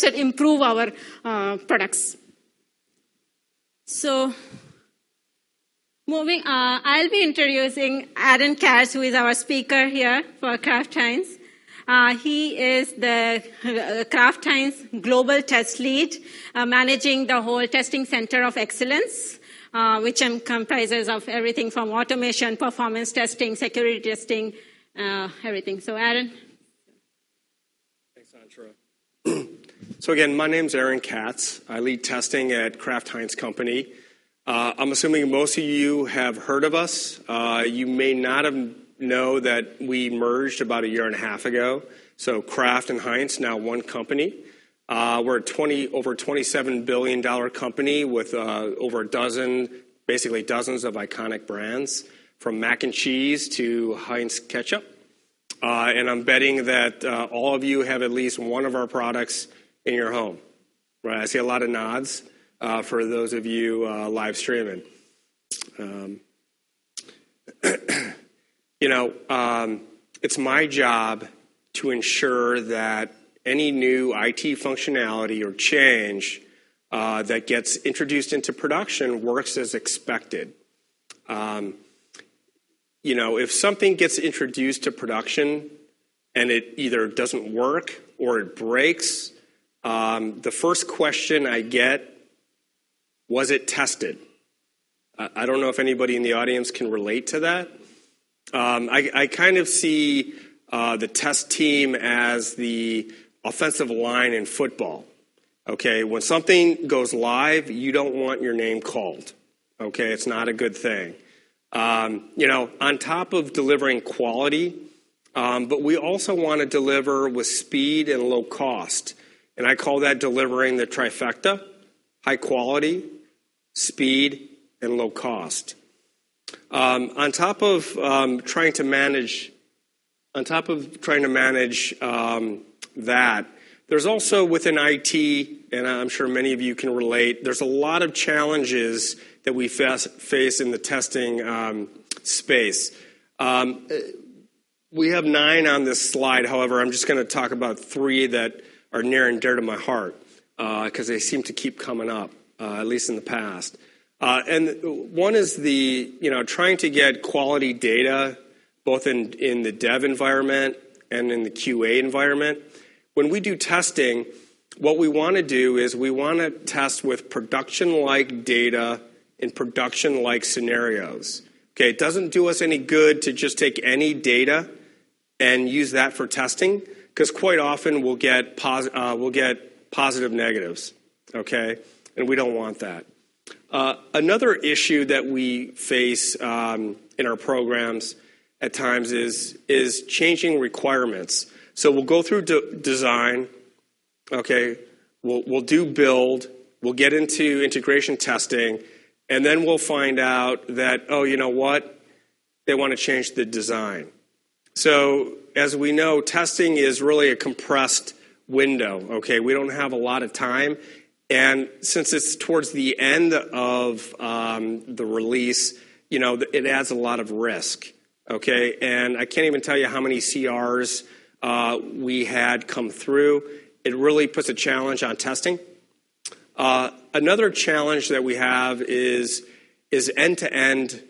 should improve our products. So, I'll be introducing Aaron Katz, who is our speaker here for Kraft Heinz. He is the Kraft Heinz Global Test Lead, managing the whole testing center of excellence, which comprises of everything from automation, performance testing, security testing, everything. So, Aaron. Thanks, Antra. So again, my name's Aaron Katz. I lead testing at Kraft Heinz Company. I'm assuming most of you have heard of us. You may not know that we merged about a year and a half ago. So Kraft and Heinz, now one company. We're a over $27 billion company with over a dozen, basically dozens of iconic brands, from mac and cheese to Heinz ketchup. And I'm betting that all of you have at least one of our products in your home. Right? I see a lot of nods for those of you live streaming. It's my job to ensure that any new IT functionality or change that gets introduced into production works as expected. If something gets introduced to production and it either doesn't work or it breaks, the first question I get, was it tested? I don't know if anybody in the audience can relate to that. I kind of see the test team as the offensive line in football. Okay, when something goes live, you don't want your name called. Okay, it's not a good thing. On top of delivering quality, but we also want to deliver with speed and low cost. And I call that delivering the trifecta: high quality, speed, and low cost. On top of trying to manage that, there's also within IT, and I'm sure many of you can relate, there's a lot of challenges that we face in the testing space. We have 9 on this slide. However, I'm just going to talk about 3 that are near and dear to my heart because they seem to keep coming up, at least in the past. And one is trying to get quality data both in the dev environment and in the QA environment. When we do testing, what we want to do is we want to test with production-like data in production-like scenarios. Okay, it doesn't do us any good to just take any data and use that for testing, because quite often we'll get positive negatives. Okay, and we don't want that. Another issue that we face in our programs at times is changing requirements. So we'll go through design. Okay, we'll do build. We'll get into integration testing. And then we'll find out that, oh, you know what? They want to change the design. So as we know, testing is really a compressed window. Okay, we don't have a lot of time. And since it's towards the end of the release, it adds a lot of risk. Okay, and I can't even tell you how many CRs we had come through. It really puts a challenge on testing. Another challenge that we have is end-to-end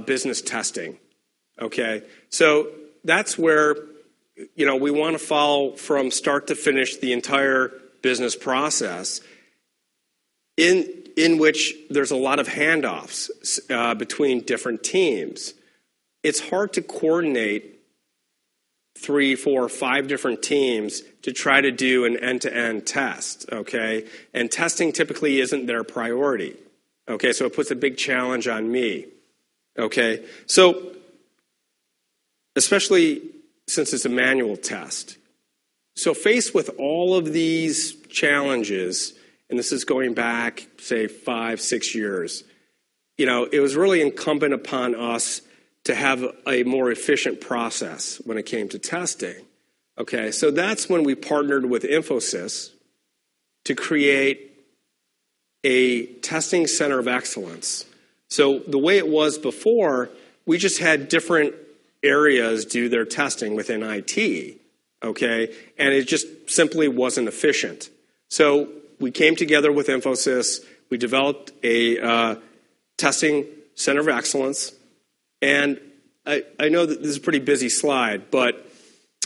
business testing. Okay, so that's where we want to follow from start to finish the entire business process, in which there's a lot of handoffs between different teams. It's hard to coordinate 3, 4, 5 different teams to try to do an end-to-end test, okay? And testing typically isn't their priority, okay? So it puts a big challenge on me, okay? So especially since it's a manual test. So faced with all of these challenges, and this is going back, say, 5, 6 years, it was really incumbent upon us to have a more efficient process when it came to testing. Okay, so that's when we partnered with Infosys to create a testing center of excellence. So the way it was before, we just had different areas do their testing within IT, okay? And it just simply wasn't efficient. So we came together with Infosys. We developed a testing center of excellence. And I know that this is a pretty busy slide, but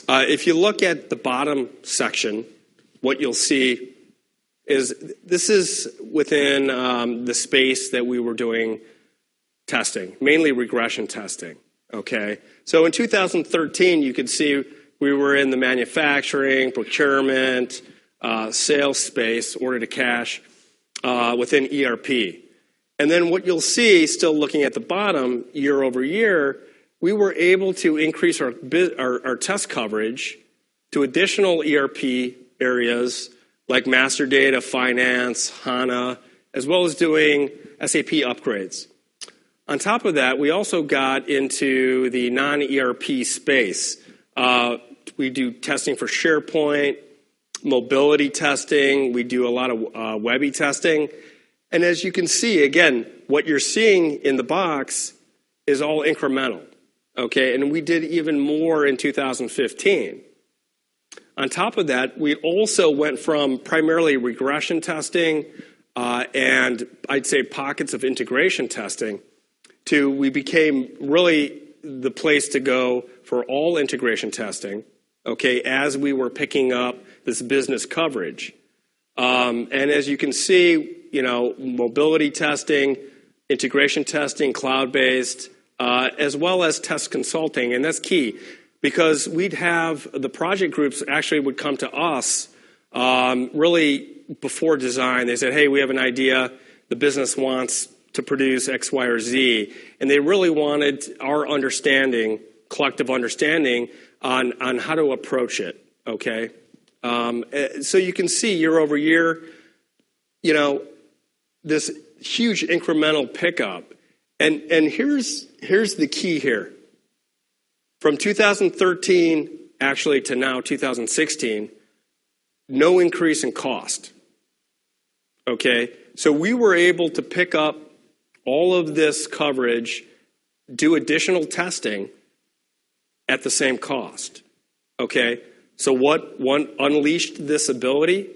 if you look at the bottom section, what you'll see is this is within the space that we were doing testing, mainly regression testing, okay? So in 2013, you could see we were in the manufacturing, procurement, sales space, order to cash, within ERP. And then what you'll see, still looking at the bottom, year over year, we were able to increase our test coverage to additional ERP areas like master data, finance, HANA, as well as doing SAP upgrades. On top of that, we also got into the non-ERP space. We do testing for SharePoint, mobility testing. We do a lot of Webby testing. And as you can see, again, what you're seeing in the box is all incremental, okay? And we did even more in 2015. On top of that, we also went from primarily regression testing and I'd say pockets of integration testing to we became really the place to go for all integration testing, okay, as we were picking up this business coverage. And as you can see, you know, mobility testing, integration testing, cloud-based, as well as test consulting, and that's key because we'd have the project groups actually would come to us really before design. They said, hey, we have an idea, the business wants to produce X, Y, or Z, and they really wanted our understanding, collective understanding on how to approach it, okay? So you can see year over year, you know, this huge incremental pickup. And here's the key here. From 2013, actually, to now 2016, no increase in cost. Okay? So we were able to pick up all of this coverage, do additional testing at the same cost. Okay? So what unleashed this ability?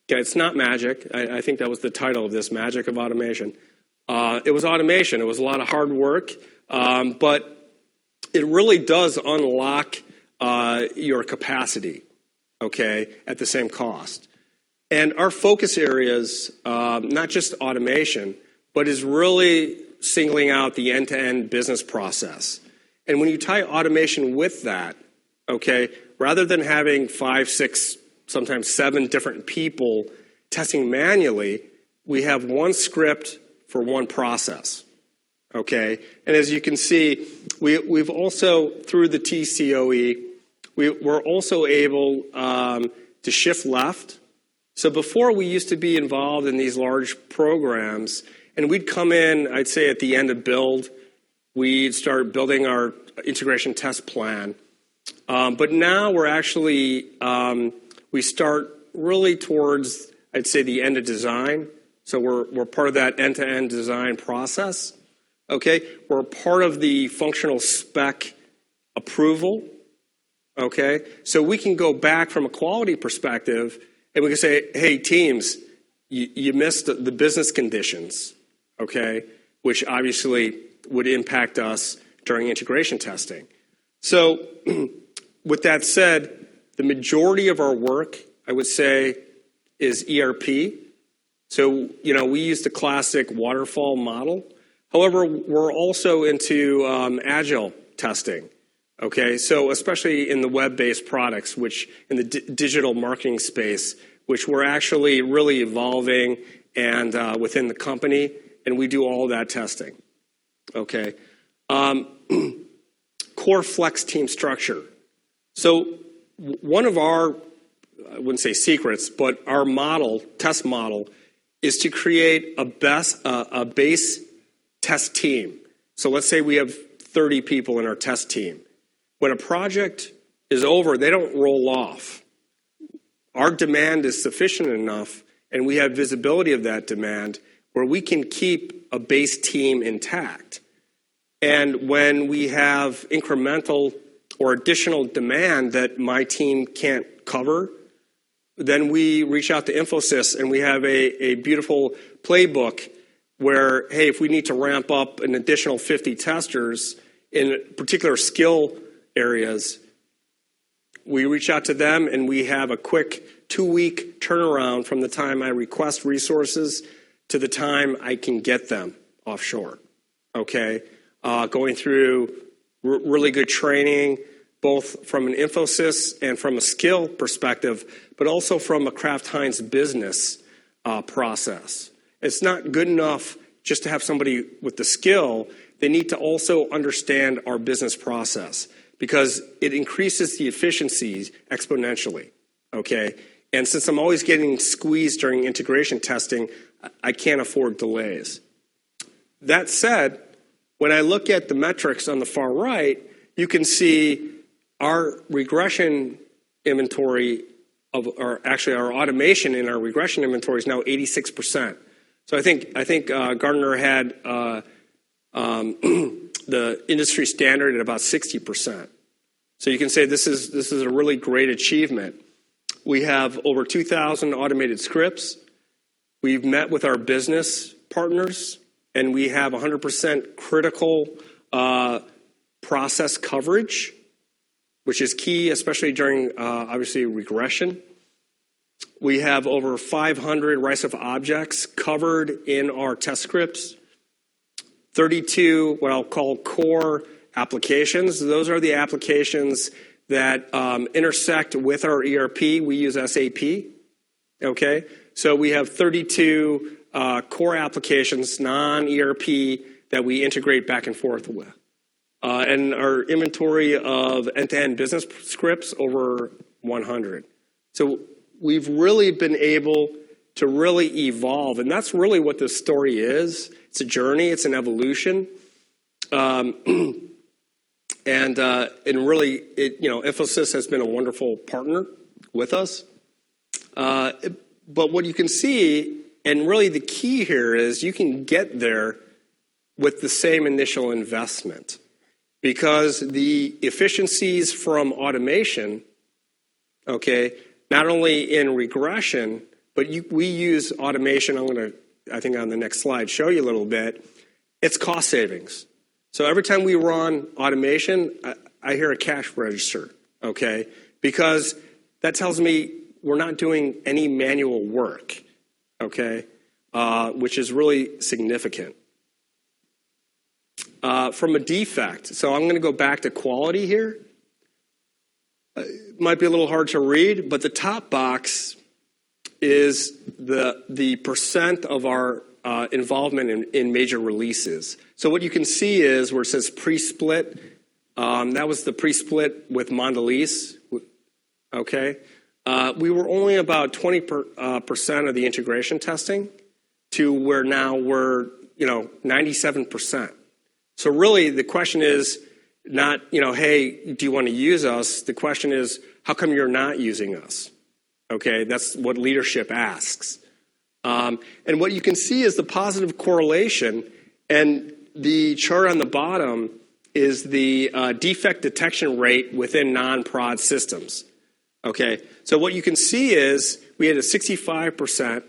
Okay, it's not magic. I think that was the title of this, Magic of Automation. It was automation. It was a lot of hard work, but it really does unlock your capacity, okay, at the same cost. And our focus areas, not just automation, but is really singling out the end-to-end business process. And when you tie automation with that, okay, rather than having 5, 6, sometimes 7 different people testing manually, we have one script for one process, okay? And as you can see, we've also, through the TCOE, we're also able to shift left. So before we used to be involved in these large programs, and we'd come in, I'd say at the end of build, we'd start building our integration test plan. But now we're actually, we start really towards, I'd say, the end of design. So we're part of that end-to-end design process, okay? We're part of the functional spec approval, okay? So we can go back from a quality perspective and we can say, hey, teams, you missed the business conditions, okay? Which obviously would impact us during integration testing. So with that said, the majority of our work, I would say, is ERP. So, you know, we use the classic waterfall model. However, we're also into agile testing, okay? So especially in the web-based products, which in the digital marketing space, which we're actually really evolving and within the company, and we do all that testing, okay? Core flex team structure. So one of our, I wouldn't say secrets, but our model, test model, is to create a base test team. So let's say we have 30 people in our test team. When a project is over, they don't roll off. Our demand is sufficient enough, and we have visibility of that demand, where we can keep a base team intact. And when we have incremental or additional demand that my team can't cover, then we reach out to Infosys, and we have a beautiful playbook where, hey, if we need to ramp up an additional 50 testers in particular skill areas, we reach out to them, and we have a quick 2-week turnaround from the time I request resources to the time I can get them offshore, okay? Going through really good training, both from an Infosys and from a skill perspective, but also from a Kraft Heinz business process. It's not good enough just to have somebody with the skill. They need to also understand our business process because it increases the efficiencies exponentially, okay? And since I'm always getting squeezed during integration testing, I can't afford delays. That said, when I look at the metrics on the far right, you can see our regression inventory our automation in our regression inventory is now 86%. So I think Gartner had the industry standard at about 60%. So you can say this is a really great achievement. We have over 2,000 automated scripts. We've met with our business partners, and we have 100% critical process coverage, which is key, especially during, obviously, regression. We have over 500 RICE of objects covered in our test scripts. 32, what I'll call core applications. Those are the applications that intersect with our ERP. We use SAP, okay? So we have 32 core applications, non-ERP, that we integrate back and forth with. And our inventory of end-to-end business scripts, over 100. So we've really been able to really evolve, and that's really what this story is. It's a journey, it's an evolution. And really, Infosys has been a wonderful partner with us. But what you can see, and really the key here is you can get there with the same initial investment. Because the efficiencies from automation, okay, not only in regression, but we use automation. I'm going to, I think on the next slide, show you a little bit. It's cost savings. So every time we run automation, I hear a cash register, okay? Because that tells me we're not doing any manual work, okay? Which is really significant. From a defect, so I'm going to go back to quality here. It might be a little hard to read, but the top box is the percent of our involvement in major releases. So what you can see is where it says pre-split, that was the pre-split with Mondelez, okay? We were only about 20% of the integration testing to where now we're, 97%. So really the question is not, hey, do you want to use us? The question is, how come you're not using us? Okay, that's what leadership asks. And what you can see is the positive correlation, and the chart on the bottom is the defect detection rate within non-prod systems. Okay, so what you can see is we had a 65%,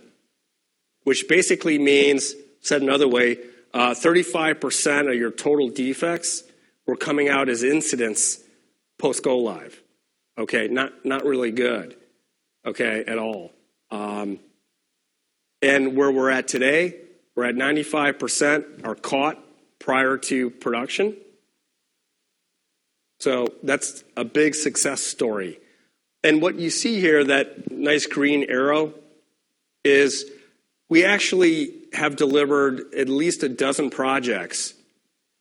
which basically means, said another way, 35% of your total defects were coming out as incidents post-go live. Okay, not really good, okay, at all. And where we're at today, we're at 95% are caught prior to production. So that's a big success story. And what you see here, that nice green arrow, is we actually have delivered at least a dozen projects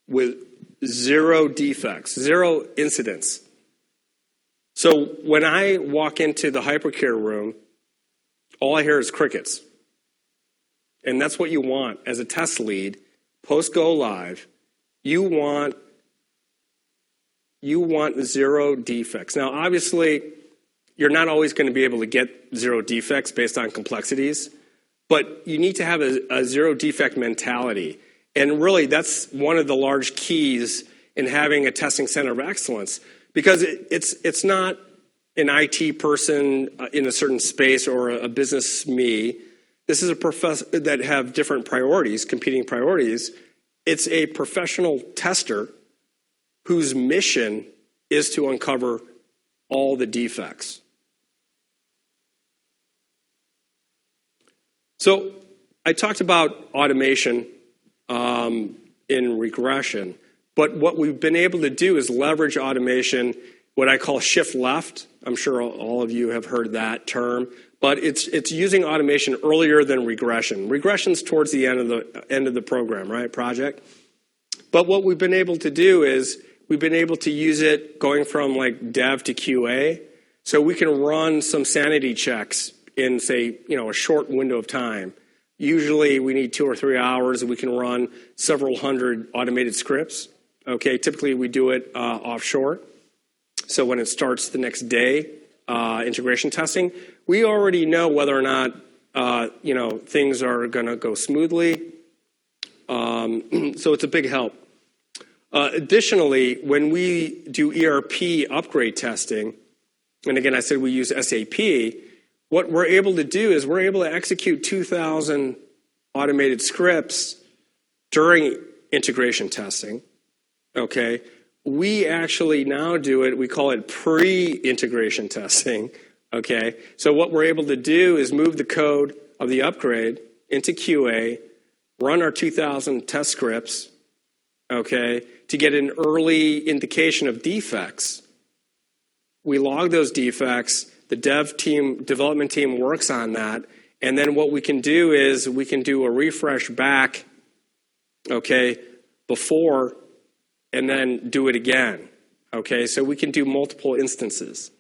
with 0 defects, 0 incidents. So when I walk into the hypercare room, all I hear is crickets. And that's what you want as a test lead, post-go live. You want 0 defects. Now, obviously, you're not always going to be able to get 0 defects based on complexities, but you need to have a 0 defect mentality. And really, that's one of the large keys in having a testing center of excellence, because it's not an IT person in a certain space or a business me. This is a professor that have different priorities, competing priorities. It's a professional tester whose mission is to uncover all the defects. So I talked about automation in regression, but what we've been able to do is leverage automation, what I call shift left. I'm sure all of you have heard that term, but it's using automation earlier than regression. Regression's towards the end of the program, right, project? But what we've been able to do is we've been able to use it going from like dev to QA, so we can run some sanity checks in, say, a short window of time. Usually we need 2 or 3 hours, and we can run several hundred automated scripts. Okay, typically we do it offshore. So when it starts the next day, integration testing, we already know whether or not things are going to go smoothly. So it's a big help. Additionally, when we do ERP upgrade testing, and again I said we use SAP, what we're able to do is we're able to execute 2,000 automated scripts during integration testing. Okay, we actually now do it, we call it pre-integration testing. Okay, so what we're able to do is move the code of the upgrade into QA, run our 2,000 test scripts, okay, to get an early indication of defects. We log those defects, the development team works on that, and then what we can do is we can do a refresh back, okay, before, and then do it again, okay? So we can do multiple instances.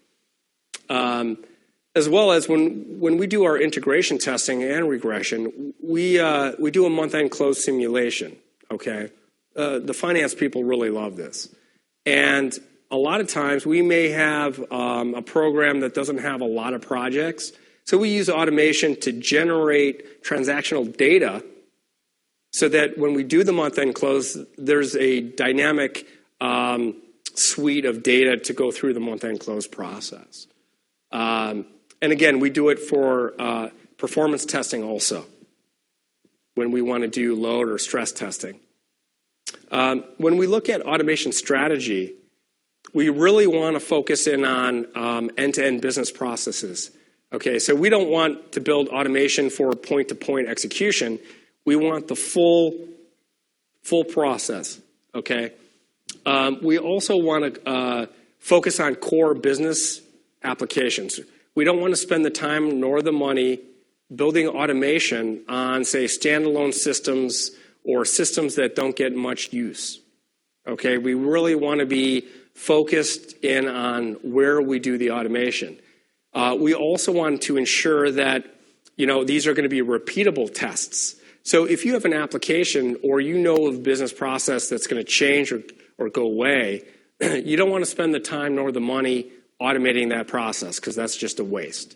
As well as when we do our integration testing and regression, we do a month-end close simulation, okay? The finance people really love this. And a lot of times we may have a program that doesn't have a lot of projects. So we use automation to generate transactional data so that when we do the month-end close, there's a dynamic suite of data to go through the month-end close process. And again, we do it for performance testing also when we want to do load or stress testing. When we look at automation strategy, we really want to focus in on end-to-end business processes. Okay, so we don't want to build automation for point-to-point execution. We want the full process. Okay, we also want to focus on core business applications. We don't want to spend the time nor the money building automation on, say, standalone systems or systems that don't get much use. Okay, we really want to be focused in on where we do the automation. We also want to ensure that, these are going to be repeatable tests. So if you have an application or of business process that's going to change or go away, you don't want to spend the time nor the money automating that process because that's just a waste.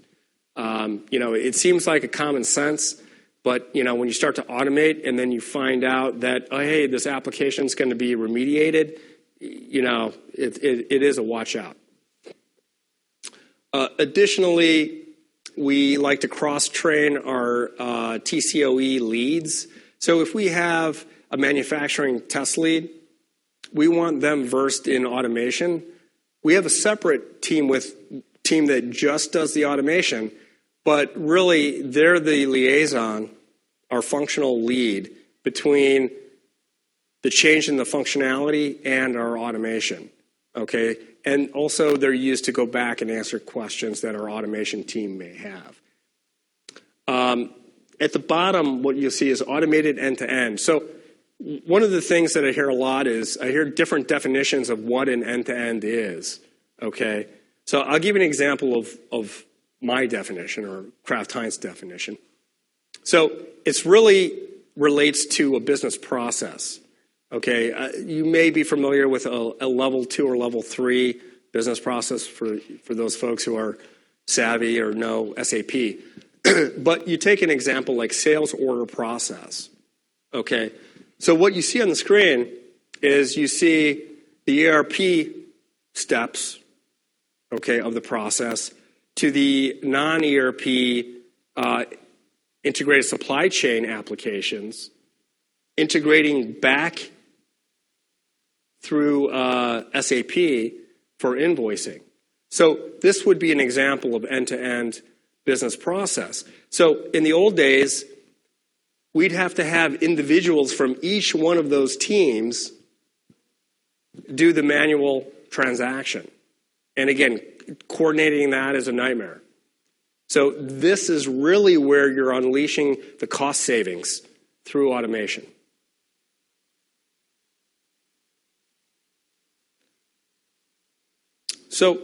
It seems like a common sense, but when you start to automate and then you find out that, oh, hey, this application is going to be remediated, it is a watch out. Additionally, we like to cross-train our TCOE leads. So if we have a manufacturing test lead, we want them versed in automation. We have a separate team that just does the automation, but really they're the liaison, our functional lead, between the change in the functionality and our automation, okay? And also they're used to go back and answer questions that our automation team may have. At the bottom, what you'll see is automated end-to-end. So one of the things that I hear a lot is I hear different definitions of what an end-to-end is, okay? So I'll give you an example of my definition or Kraft Heinz definition. So it's really relates to a business process. Okay, you may be familiar with a level 2 or level 3 business process for those folks who are savvy or know SAP. But you take an example like sales order process. Okay, so what you see on the screen is you see the ERP steps, okay, of the process, to the non-ERP integrated supply chain applications, integrating back through SAP for invoicing. So this would be an example of end-to-end business process. So in the old days, we'd have to have individuals from each one of those teams do the manual transaction. And again, coordinating that is a nightmare. So this is really where you're unleashing the cost savings through automation. So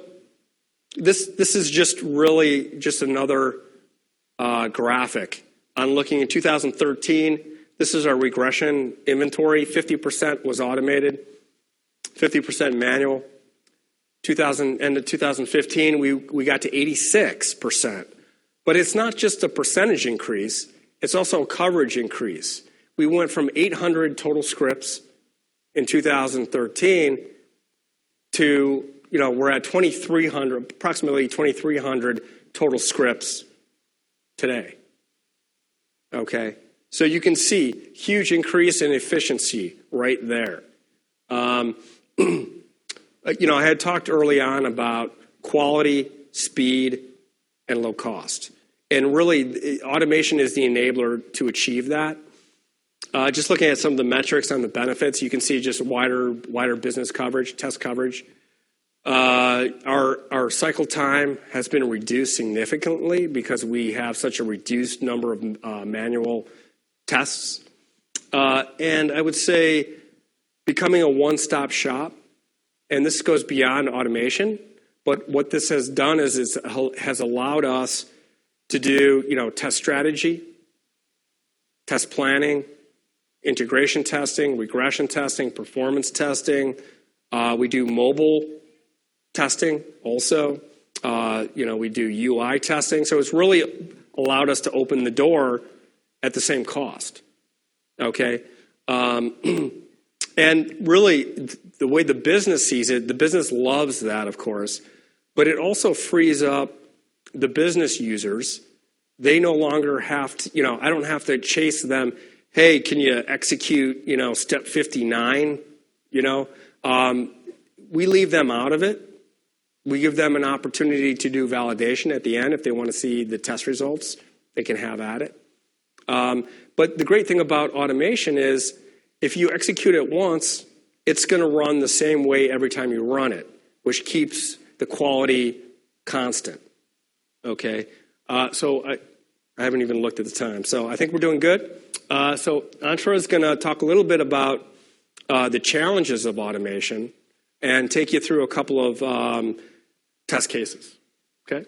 this is just really just another graphic. On looking in 2013, this is our regression inventory. 50% was automated, 50% manual. End of 2015, we got to 86%. But it's not just a percentage increase, it's also a coverage increase. We went from 800 total scripts in 2013 to, we're at 2,300, approximately 2,300 total scripts today. Okay, so you can see huge increase in efficiency right there. I had talked early on about quality, speed, and low cost. And really, automation is the enabler to achieve that. Just looking at some of the metrics on the benefits, you can see just wider business coverage, test coverage. Our cycle time has been reduced significantly because we have such a reduced number of manual tests. And I would say becoming a one-stop shop, and this goes beyond automation, but what this has done is it has allowed us to do, test strategy, test planning, integration testing, regression testing, performance testing. We do mobile testing also. We do UI testing. So it's really allowed us to open the door at the same cost. Okay? And really, the way the business sees it, the business loves that, of course, but it also frees up the business users. They no longer have to, I don't have to chase them. Hey, can you execute, step 59? We leave them out of it. We give them an opportunity to do validation at the end. If they want to see the test results, they can have at it. But the great thing about automation is if you execute it once, it's going to run the same way every time you run it, which keeps the quality constant. Okay? So I haven't even looked at the time. So I think we're doing good. So Antra is going to talk a little bit about the challenges of automation and take you through a couple of test cases. Okay?